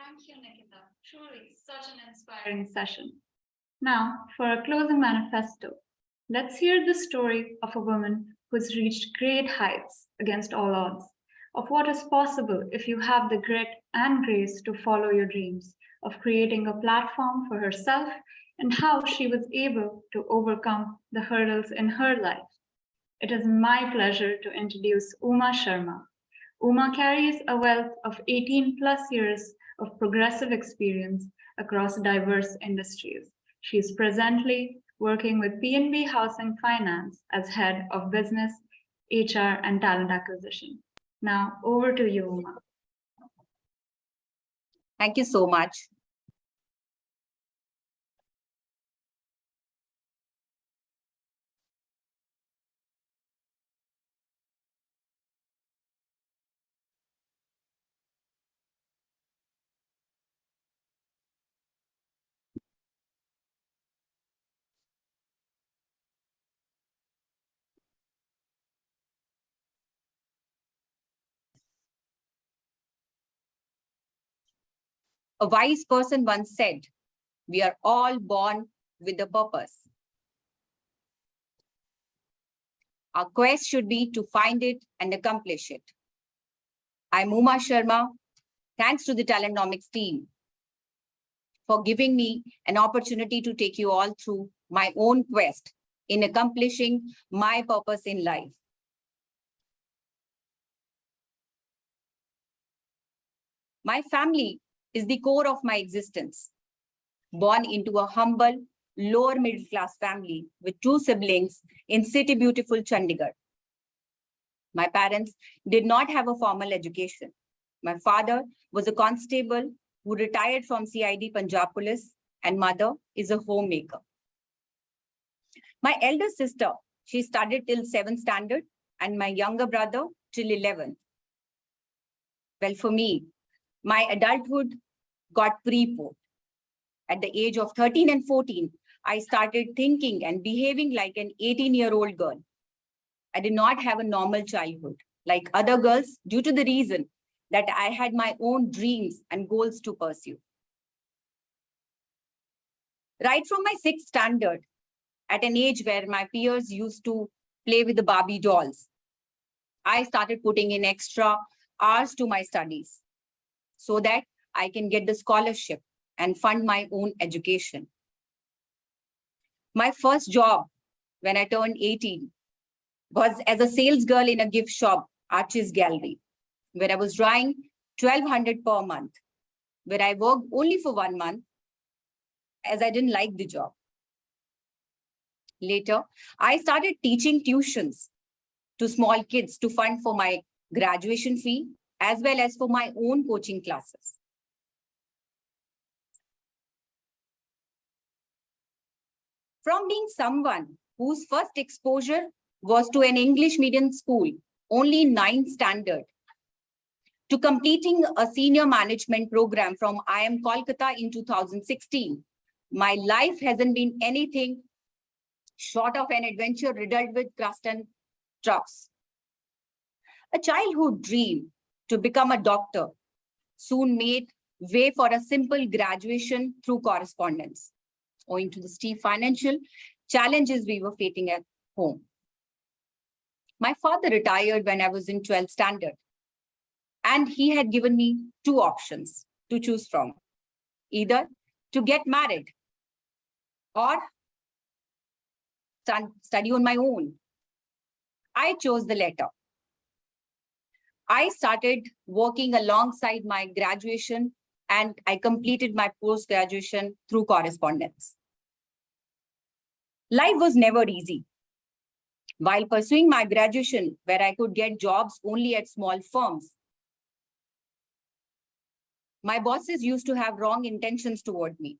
Thank you, Nikita. Truly, such an inspiring session. Now, for a closing manifesto, let's hear the story of a woman who's reached great heights against all odds, of what is possible if you have the grit and grace to follow your dreams, of creating a platform for herself, and how she was able to overcome the hurdles in her life. It is my pleasure to introduce Uma Sharma. Uma carries a wealth of 18 plus years of progressive experience across diverse industries. She is presently working with PNB Housing Finance as head of business, HR, and talent acquisition. Now, over to you, Uma. Thank you so much. A wise person once said, "We are all born with a purpose. Our quest should be to find it and accomplish it." I'm Uma Sharma. Thanks to the Talentnomics team for giving me an opportunity to take you all through my own quest in accomplishing my purpose in life. My family is the core of my existence. Born into a humble, lower middle class family with 2 siblings in city beautiful Chandigarh. My parents did not have a formal education. My father was a constable who retired from CID Punjab Police, and mother is a homemaker. My elder sister, she studied till 7th standard, and my younger brother till 11th. Well, for me, my adulthood got pre-port. At the age of 13 and 14, I started thinking and behaving like an 18-year-old girl. I did not have a normal childhood like other girls due to the reason that I had my own dreams and goals to pursue. Right from my 6th standard, at an age where my peers used to play with the Barbie dolls, I started putting in extra hours to my studies so that I can get the scholarship and fund my own education. My first job when I turned 18 was as a sales girl in a gift shop, Archie's Gallery, where I was drawing 1,200 per month, where I worked only for 1 month as I didn't like the job. Later, I started teaching tuitions to small kids to fund for my graduation fee as well as for my own coaching classes. From being someone whose first exposure was to an English medium school, only 9th standard, to completing a senior management program from IIM Kolkata in 2016, my life hasn't been anything short of an adventure riddled with crust and troughs. A childhood dream to become a doctor soon made way for a simple graduation through correspondence, owing to the steep financial challenges we were facing at home. My father retired when I was in 12th standard, and he had given me 2 options to choose from, either to get married or study on my own. I chose the latter. I started working alongside my graduation and I completed my post-graduation through correspondence. Life was never easy. While pursuing my graduation, where I could get jobs only at small firms, my bosses used to have wrong intentions toward me.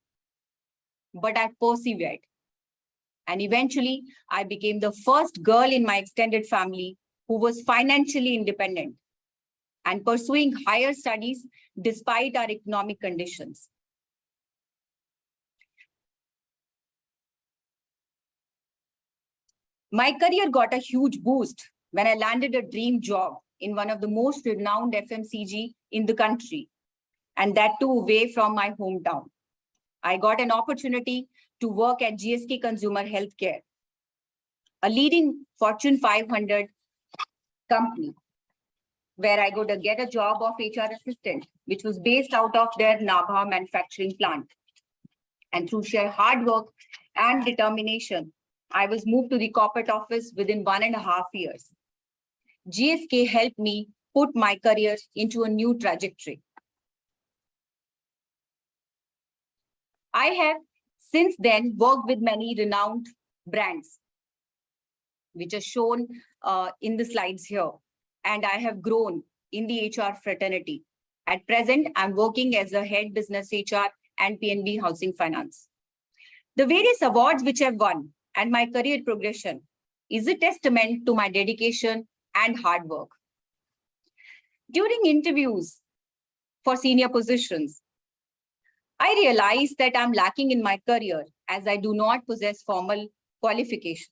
But I persevered. And eventually, I became the first girl in my extended family who was financially independent and pursuing higher studies despite our economic conditions. My career got a huge boost when I landed a dream job in one of the most renowned FMCG in the country. and that too away from my hometown. I got an opportunity to work at GSK Consumer Healthcare, a leading Fortune 500 company, where I got to get a job of HR assistant, which was based out of their Nabha manufacturing plant. And through sheer hard work and determination, I was moved to the corporate office within 1.5 years. GSK helped me put my career into a new trajectory. I have since then worked with many renowned brands, which are shown in the slides here. And I have grown in the HR fraternity. At present, I'm working as a head business HR and PNB Housing Finance. The various awards which I've won and my career progression is a testament to my dedication and hard work. During interviews for senior positions, I realized that I'm lacking in my career as I do not possess formal qualifications.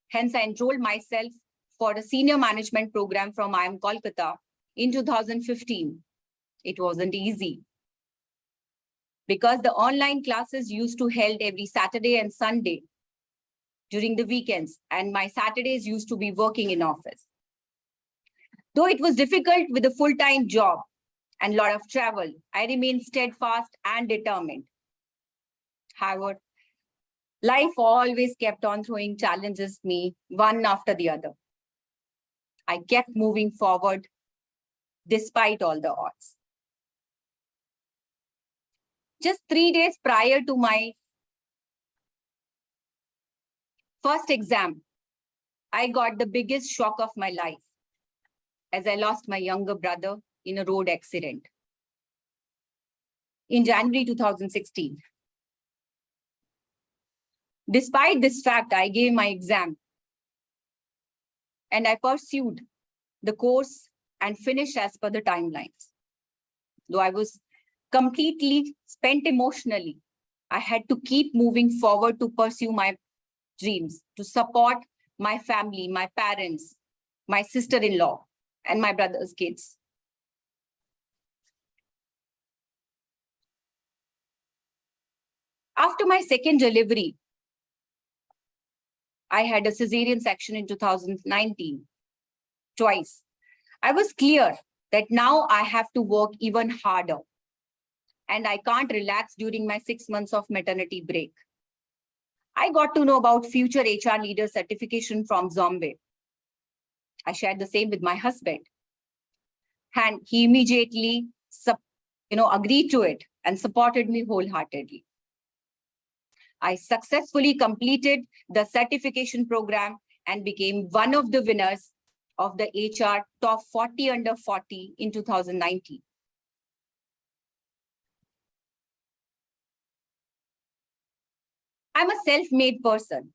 Hence, I enrolled myself for a senior management program from IIM Kolkata in 2015. It wasn't easy because the online classes used to held every Saturday and Sunday during the weekends, and my Saturdays used to be working in office. Though it was difficult with a full-time job and a lot of travel, I remained steadfast and determined. However, life always kept on throwing challenges at me, one after the other. I kept moving forward despite all the odds. Just 3 days prior to my first exam, I got the biggest shock of my life as I lost my younger brother in a road accident in January 2016. Despite this fact, I gave my exam and I pursued the course and finished as per the timelines. Though I was completely spent emotionally, I had to keep moving forward to pursue my dreams, to support my family, my parents, my sister-in-law, and my brother's kids. After my second delivery, I had a cesarean section in 2019, twice. I was clear that now I have to work even harder and I can't relax during my 6 months of maternity break. I got to know about future HR leader certification from Zombie. I shared the same with my husband, and he immediately agreed to it and supported me wholeheartedly. I successfully completed the certification program and became one of the winners of the HR Top 40 Under 40 in 2019. I'm a self-made person.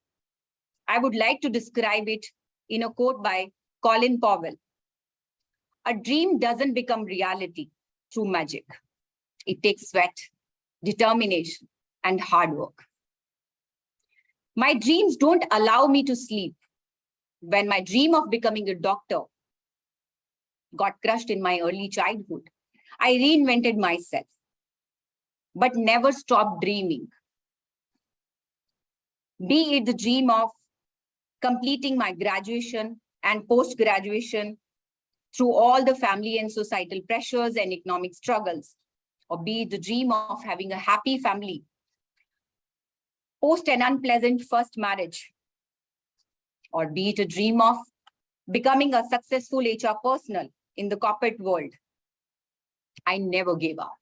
I would like to describe it in a quote by Colin Powell. A dream doesn't become reality through magic. It takes sweat, determination, and hard work. My dreams don't allow me to sleep. When my dream of becoming a doctor got crushed in my early childhood, I reinvented myself, but never stopped dreaming. Be it the dream of completing my graduation and post-graduation through all the family and societal pressures and economic struggles, or be it the dream of having a happy family post an unpleasant first marriage, or be it a dream of becoming a successful HR personnel in the corporate world, I never gave up.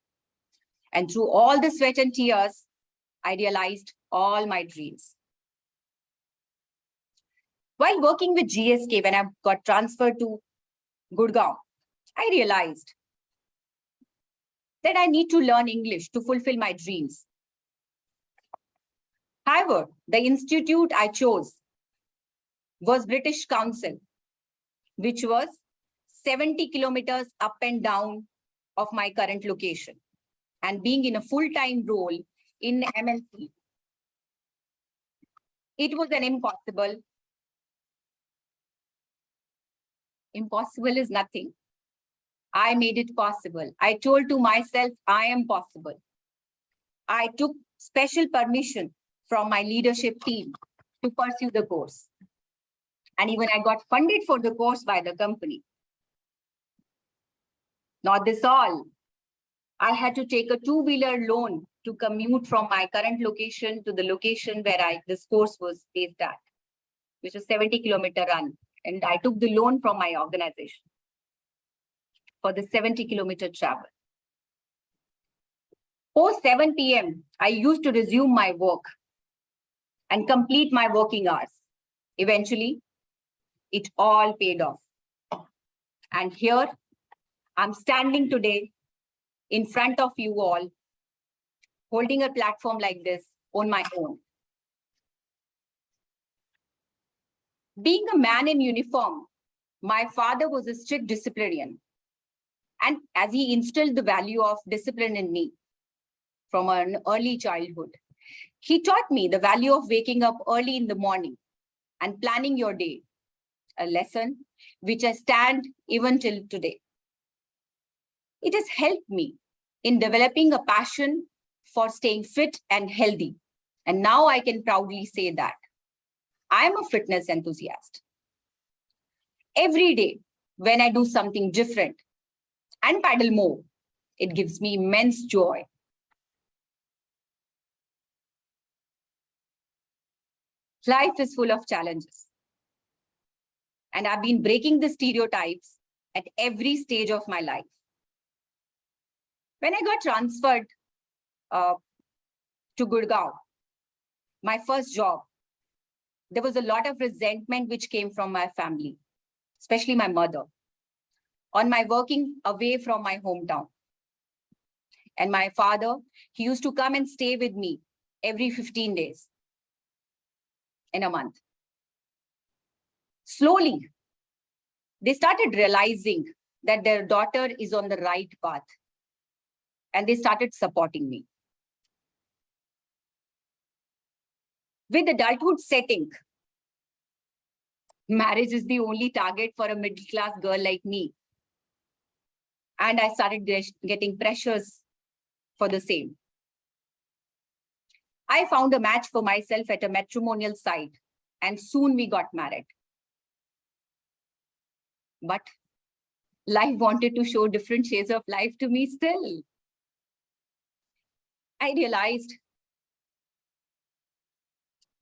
And through all the sweat and tears, I realized all my dreams. While working with GSK, when I got transferred to Gurgaon, I realized that I need to learn English to fulfill my dreams. However, the institute I chose was British Council, which was 70 kilometers up and down of my current location. And being in a full-time role in MNC, it was an impossible. Impossible is nothing. I made it possible. I told to myself, I am possible. I took special permission from my leadership team to pursue the course. And even I got funded for the course by the company. Not this all. I had to take a two-wheeler loan to commute from my current location to the location where this course was based at, which was 70-kilometer run. And I took the loan from my organization for the 70-kilometer travel. Post 7 p.m., I used to resume my work and complete my working hours. Eventually, it all paid off. And here, I'm standing today in front of you all, holding a platform like this on my own. Being a man in uniform, my father was a strict disciplinarian. And as he instilled the value of discipline in me from an early childhood, he taught me the value of waking up early in the morning and planning your day, a lesson which I stand even till today. It has helped me in developing a passion for staying fit and healthy. And now I can proudly say that I am a fitness enthusiast. Every day, when I do something different and paddle more, it gives me immense joy. Life is full of challenges. And I've been breaking the stereotypes at every stage of my life. When I got transferred to Gurgaon, my first job, there was a lot of resentment which came from my family, especially my mother, on my working away from my hometown. And my father, he used to come and stay with me every 15 days in a month. Slowly, they started realizing that their daughter is on the right path. And they started supporting me. With adulthood setting, marriage is the only target for a middle-class girl like me. And I started getting pressures for the same. I found a match for myself at a matrimonial site, and soon we got married. But life wanted to show different shades of life to me still. I realized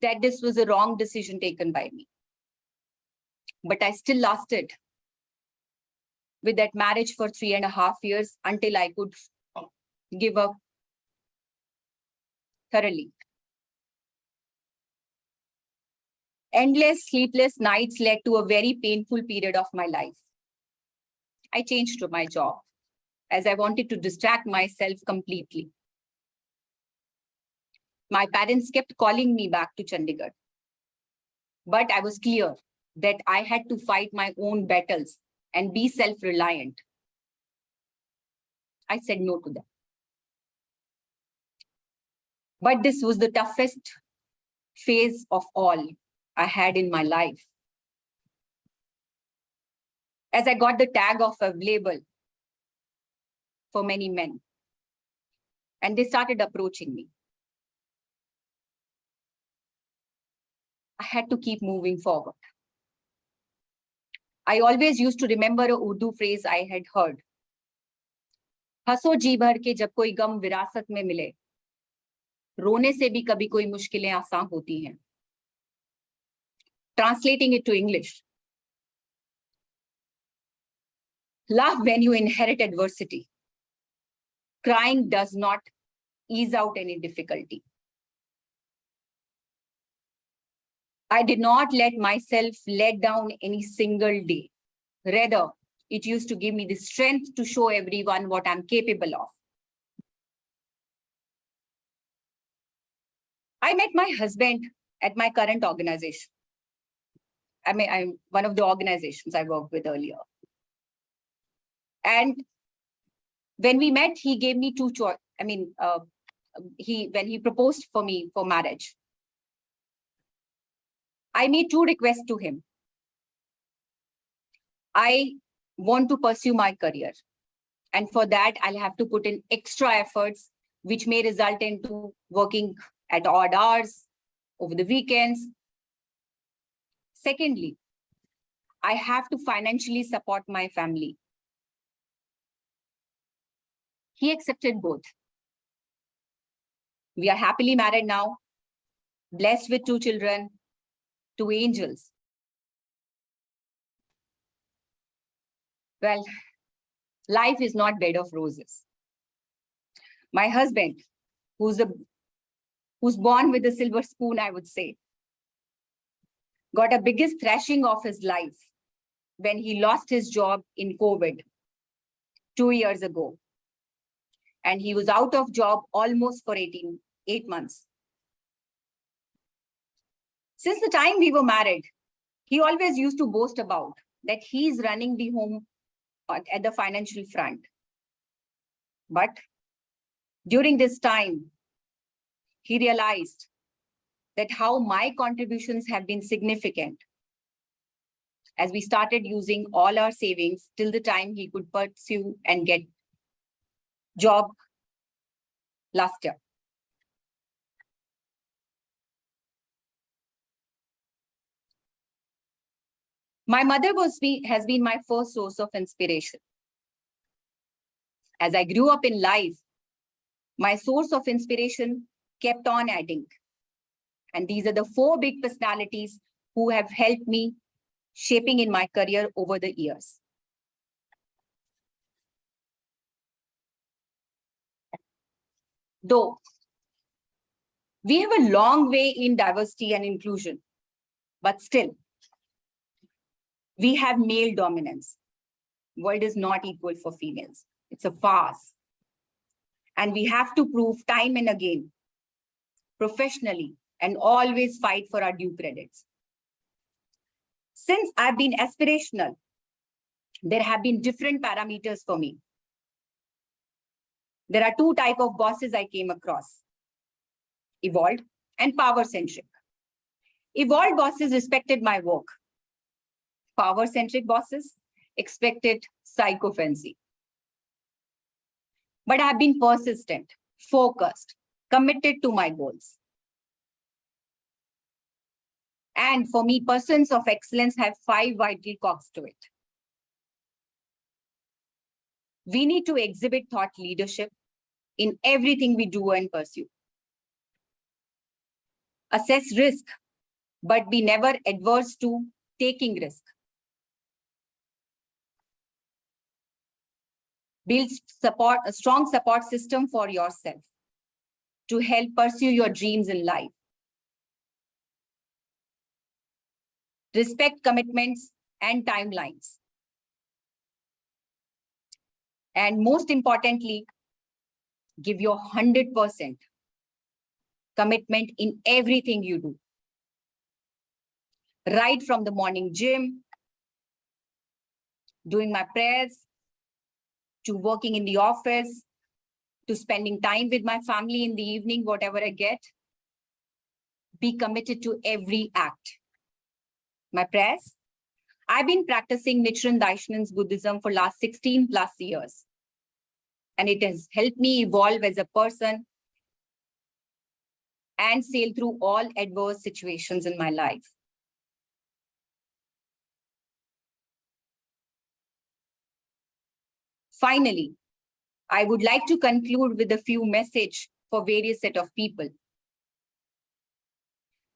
that this was a wrong decision taken by me. But I still lasted with that marriage for 3.5 years until I could give up thoroughly. Endless sleepless nights led to a very painful period of my life. I changed to my job as I wanted to distract myself completely. My parents kept calling me back to Chandigarh. But I was clear that I had to fight my own battles and be self-reliant. I said no to them. But this was the toughest phase of all I had in my life. As I got the tag of available for many men, and they started approaching me. I had to keep moving forward. I always used to remember a Urdu phrase I had heard. हंसो जी भर के जब कोई गम विरासत में मिले, रोने से भी कभी कोई मुश्किलें आसान होती हैं. Translating it to English. Laugh when you inherit adversity. Crying does not ease out any difficulty. I did not let myself let down any single day. Rather, it used to give me the strength to show everyone what I'm capable of. I met my husband at my current organization. I'm one of the organizations I worked with earlier. And when we met, he gave me two choices. When he proposed for me for marriage, I made two requests to him. I want to pursue my career. And for that, I'll have to put in extra efforts, which may result into working at odd hours over the weekends. Secondly, I have to financially support my family. He accepted both. We are happily married now, blessed with 2 children, 2 angels. Well, life is not bed of roses. My husband, who's born with a silver spoon, I would say, got a biggest thrashing of his life when he lost his job in COVID 2 years ago. And he was out of job almost for 8 months. Since the time we were married, he always used to boast about that he's running the home at the financial front. But during this time, he realized that how my contributions have been significant as we started using all our savings till the time he could pursue and get job last year. My mother has been my first source of inspiration. As I grew up in life, my source of inspiration kept on adding. And these are the 4 big personalities who have helped me shaping in my career over the years. Though we have a long way in diversity and inclusion, but still, we have male dominance. World is not equal for females. It's a farce. And we have to prove time and again, professionally, and always fight for our due credits. Since I've been aspirational, there have been different parameters for me. There are 2 types of bosses I came across: evolved and power-centric. Evolved bosses respected my work. Power-centric bosses expected psychophancy. But I have been persistent, focused, committed to my goals. And for me, persons of excellence have 5 vital cogs to it. We need to exhibit thought leadership in everything we do and pursue. Assess risk, but be never adverse to taking risk. Build a strong support system for yourself to help pursue your dreams in life. Respect commitments and timelines. And most importantly, give your 100% commitment in everything you do. Right from the morning gym, doing my prayers, to working in the office, to spending time with my family in the evening, whatever I get. Be committed to every act. My prayers. I've been practicing Nichiren Daishonin's Buddhism for last 16 plus years. And it has helped me evolve as a person and sail through all adverse situations in my life. Finally, I would like to conclude with a few messages for various set of people.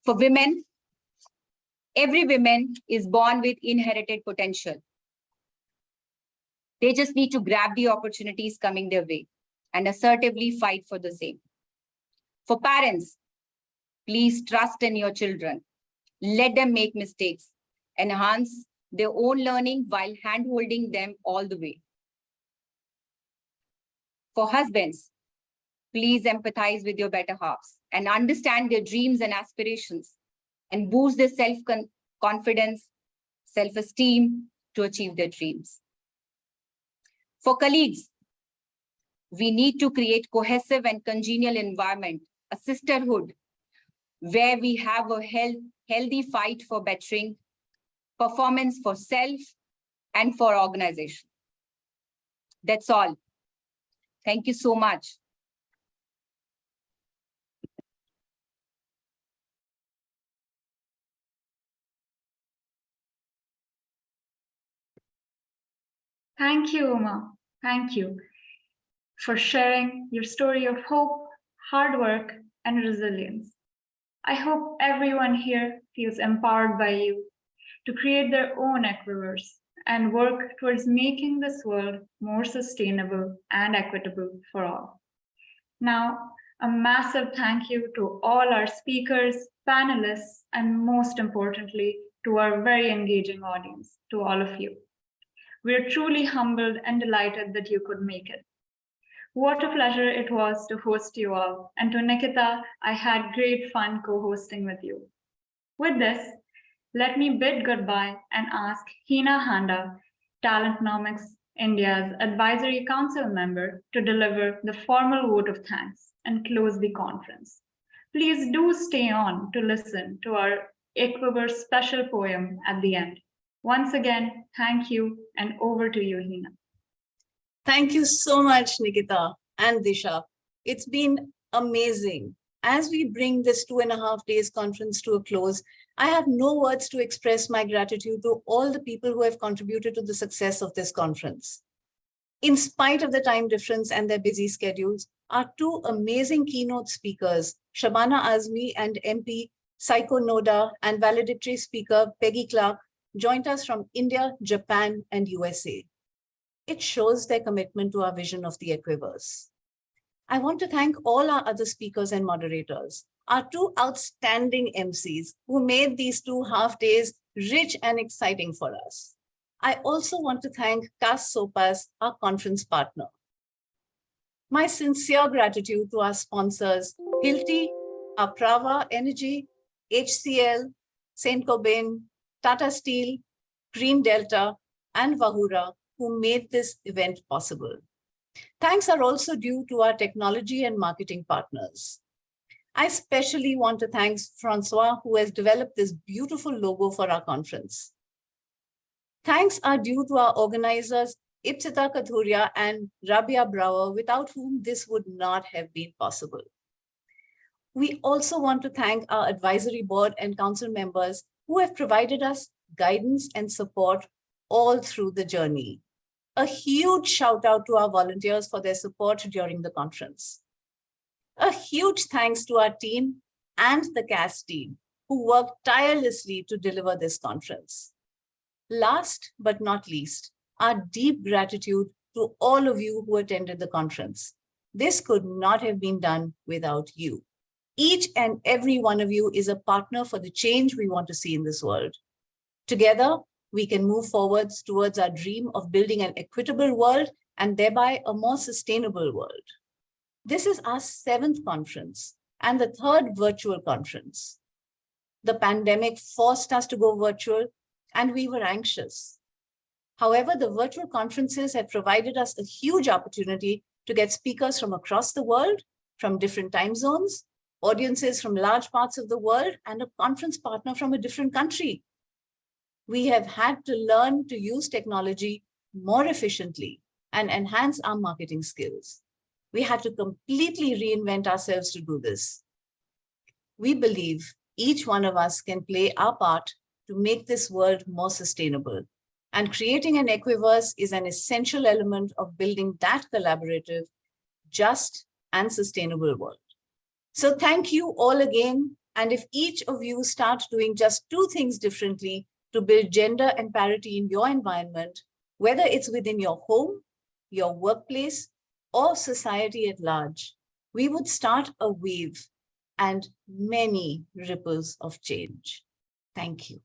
For women, every woman is born with inherited potential. They just need to grab the opportunities coming their way and assertively fight for the same. For parents, please trust in your children. Let them make mistakes, enhance their own learning while hand-holding them all the way. For husbands, please empathize with your better halves and understand their dreams and aspirations and boost their self-confidence, self-esteem to achieve their dreams. For colleagues, we need to create cohesive and congenial environment, a sisterhood, where we have a healthy fight for bettering performance for self and for organization. That's all. Thank you so much. Thank you, Uma. Thank you for sharing your story of hope, hard work, and resilience. I hope everyone here feels empowered by you to create their own Equiverse and work towards making this world more sustainable and equitable for all. Now, a massive thank you to all our speakers, panelists, and most importantly, to our very engaging audience, to all of you. We are truly humbled and delighted that you could make it. What a pleasure it was to host you all. And to Nikita, I had great fun co-hosting with you. With this, let me bid goodbye and ask Hina Handa, Talentnomics India's Advisory Council member, to deliver the formal vote of thanks and close the conference. Please do stay on to listen to our Equiverse special poem at the end. Once again, thank you, and over to you, Hina. Thank you so much, Nikita and Disha. It's been amazing. As we bring this 2.5 days conference to a close, I have no words to express my gratitude to all the people who have contributed to the success of this conference. In spite of the time difference and their busy schedules, our two amazing keynote speakers, Shabana Azmi and MP Saiko Noda, and valedictory speaker Peggy Clark, joined us from India, Japan, and USA. It shows their commitment to our vision of the Equiverse. I want to thank all our other speakers and moderators, our two outstanding MCs who made these 2 half days rich and exciting for us. I also want to thank CAS Sopas, our conference partner. My sincere gratitude to our sponsors, Hilti, Aprava Energy, HCL, Saint-Gobain, Tata Steel, Green Delta, and Vahura, who made this event possible. Thanks are also due to our technology and marketing partners. I especially want to thank Francois, who has developed this beautiful logo for our conference. Thanks are due to our organizers, Ipsita Kathuria and Rabia Brower, without whom this would not have been possible. We also want to thank our advisory board and council members who have provided us guidance and support all through the journey. A huge shout out to our volunteers for their support during the conference. A huge thanks to our team and the CAS team who worked tirelessly to deliver this conference. Last but not least, our deep gratitude to all of you who attended the conference. This could not have been done without you. Each and every one of you is a partner for the change we want to see in this world. Together, we can move forwards towards our dream of building an equitable world and thereby a more sustainable world. This is our 7th conference and the 3rd virtual conference. The pandemic forced us to go virtual and we were anxious. However, the virtual conferences have provided us a huge opportunity to get speakers from across the world, from different time zones, audiences from large parts of the world, and a conference partner from a different country. We have had to learn to use technology more efficiently and enhance our marketing skills. We had to completely reinvent ourselves to do this. We believe each one of us can play our part to make this world more sustainable. And creating an Equiverse is an essential element of building that collaborative, just, and sustainable world. So thank you all again. And if each of you start doing just 2 things differently to build gender and parity in your environment, whether it's within your home, your workplace, or society at large, we would start a wave and many ripples of change. Thank you.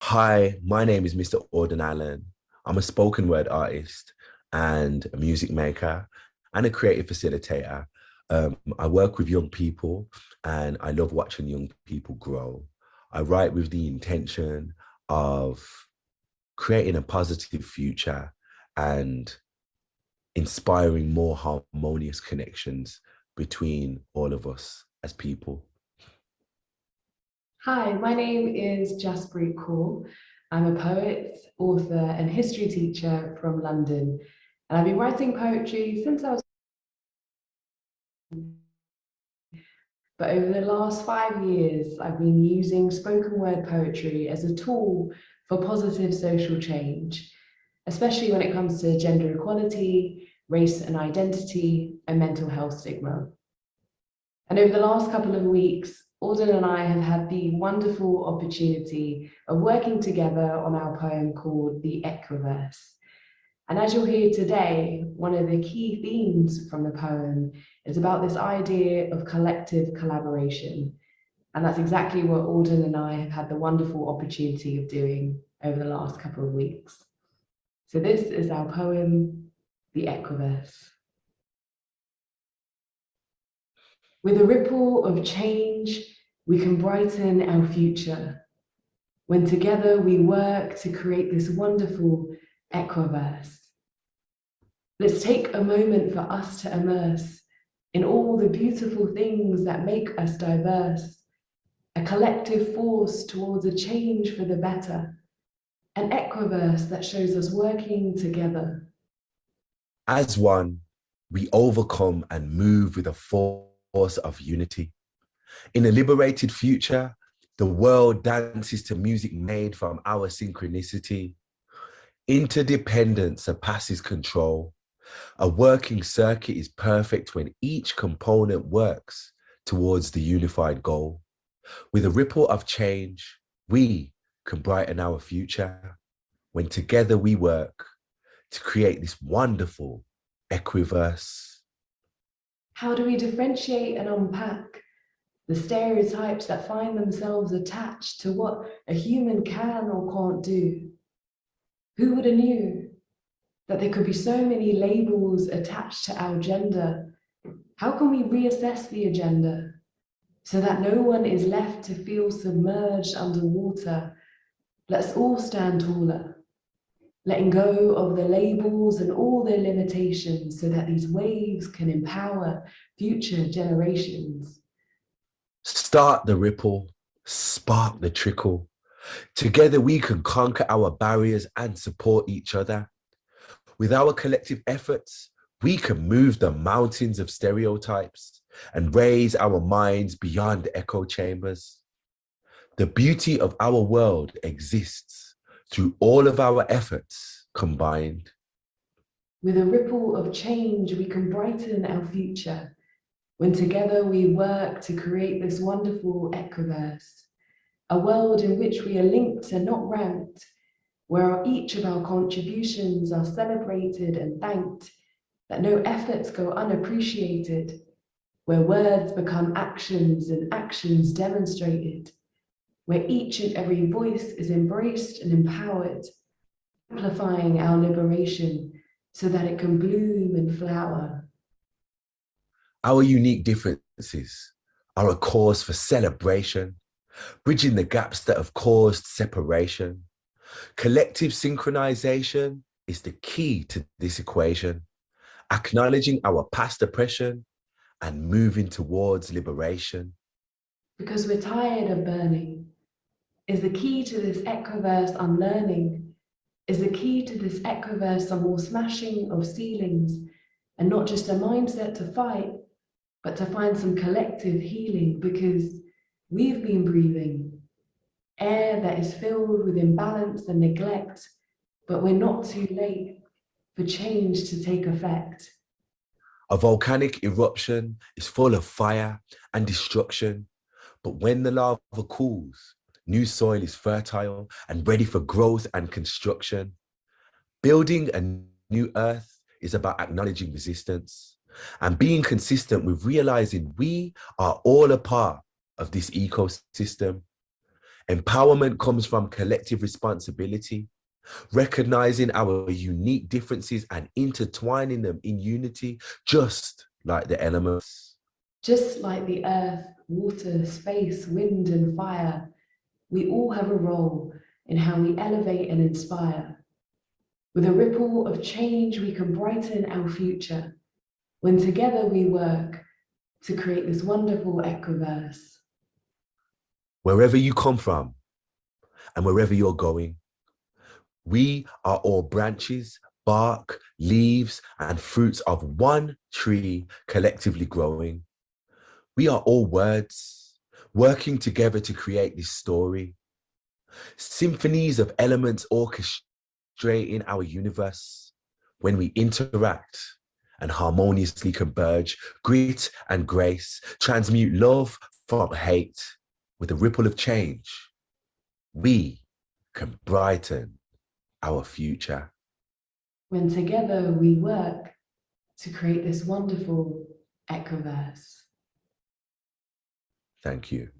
Hi, my name is Mr. Auden Allen. I'm a spoken word artist and a music maker and a creative facilitator. I work with young people and I love watching young people grow. I write with the intention of creating a positive future and inspiring more harmonious connections between all of us as people. Hi, my name is Jaspreet Kaur. I'm a poet, author, and history teacher from London. And I've been writing poetry since I was. But over the last 5 years, I've been using spoken word poetry as a tool for positive social change, especially when it comes to gender equality, race and identity, and mental health stigma. And over the last couple of weeks, Auden and I have had the wonderful opportunity of working together on our poem called The Equiverse. And as you'll hear today, one of the key themes from the poem is about this idea of collective collaboration. And that's exactly what Auden and I have had the wonderful opportunity of doing over the last couple of weeks. So this is our poem, The Equiverse. With a ripple of change, we can brighten our future. When together we work to create this wonderful Equiverse. Let's take a moment for us to immerse in all the beautiful things that make us diverse, a collective force towards a change for the better, an Equiverse that shows us working together. As one, we overcome and move with a force of unity. In a liberated future, the world dances to music made from our synchronicity. Interdependence surpasses control. A working circuit is perfect when each component works towards the unified goal. With a ripple of change, we can brighten our future when together we work to create this wonderful Equiverse. How do we differentiate and unpack the stereotypes that find themselves attached to what a human can or can't do? Who would have knew that there could be so many labels attached to our gender? How can we reassess the agenda so that no one is left to feel submerged underwater? Let's all stand taller, letting go of the labels and all their limitations so that these waves can empower future generations. Start the ripple, spark the trickle. Together we can conquer our barriers and support each other. With our collective efforts, we can move the mountains of stereotypes and raise our minds beyond echo chambers. The beauty of our world exists through all of our efforts combined. With a ripple of change, we can brighten our future when together we work to create this wonderful Equiverse, a world in which we are linked and not ranked, where each of our contributions are celebrated and thanked, that no efforts go unappreciated, where words become actions and actions demonstrated, where each and every voice is embraced and empowered, amplifying our liberation so that it can bloom and flower. Our unique differences are a cause for celebration, bridging the gaps that have caused separation. Collective synchronization is the key to this equation, acknowledging our past oppression and moving towards liberation. Because we're tired of burning. Is the key to this Equiverse unlearning? Is the key to this Equiverse some more smashing of ceilings and not just a mindset to fight, but to find some collective healing? Because we've been breathing air that is filled with imbalance and neglect, but we're not too late for change to take effect. A volcanic eruption is full of fire and destruction, but when the lava cools, new soil is fertile and ready for growth and construction. Building a new earth is about acknowledging resistance and being consistent with realizing we are all a part of this ecosystem. Empowerment comes from collective responsibility, recognizing our unique differences and intertwining them in unity, just like the elements. Just like the earth, water, space, wind, and fire, we all have a role in how we elevate and inspire. With a ripple of change, we can brighten our future. When together we work to create this wonderful Equiverse. Wherever you come from and wherever you're going, we are all branches, bark, leaves, and fruits of one tree collectively growing. We are all words working together to create this story. Symphonies of elements orchestrating our universe. When we interact and harmoniously converge, grit and grace, transmute love from hate with a ripple of change, we can brighten our future. When together we work to create this wonderful Equiverse. Thank you.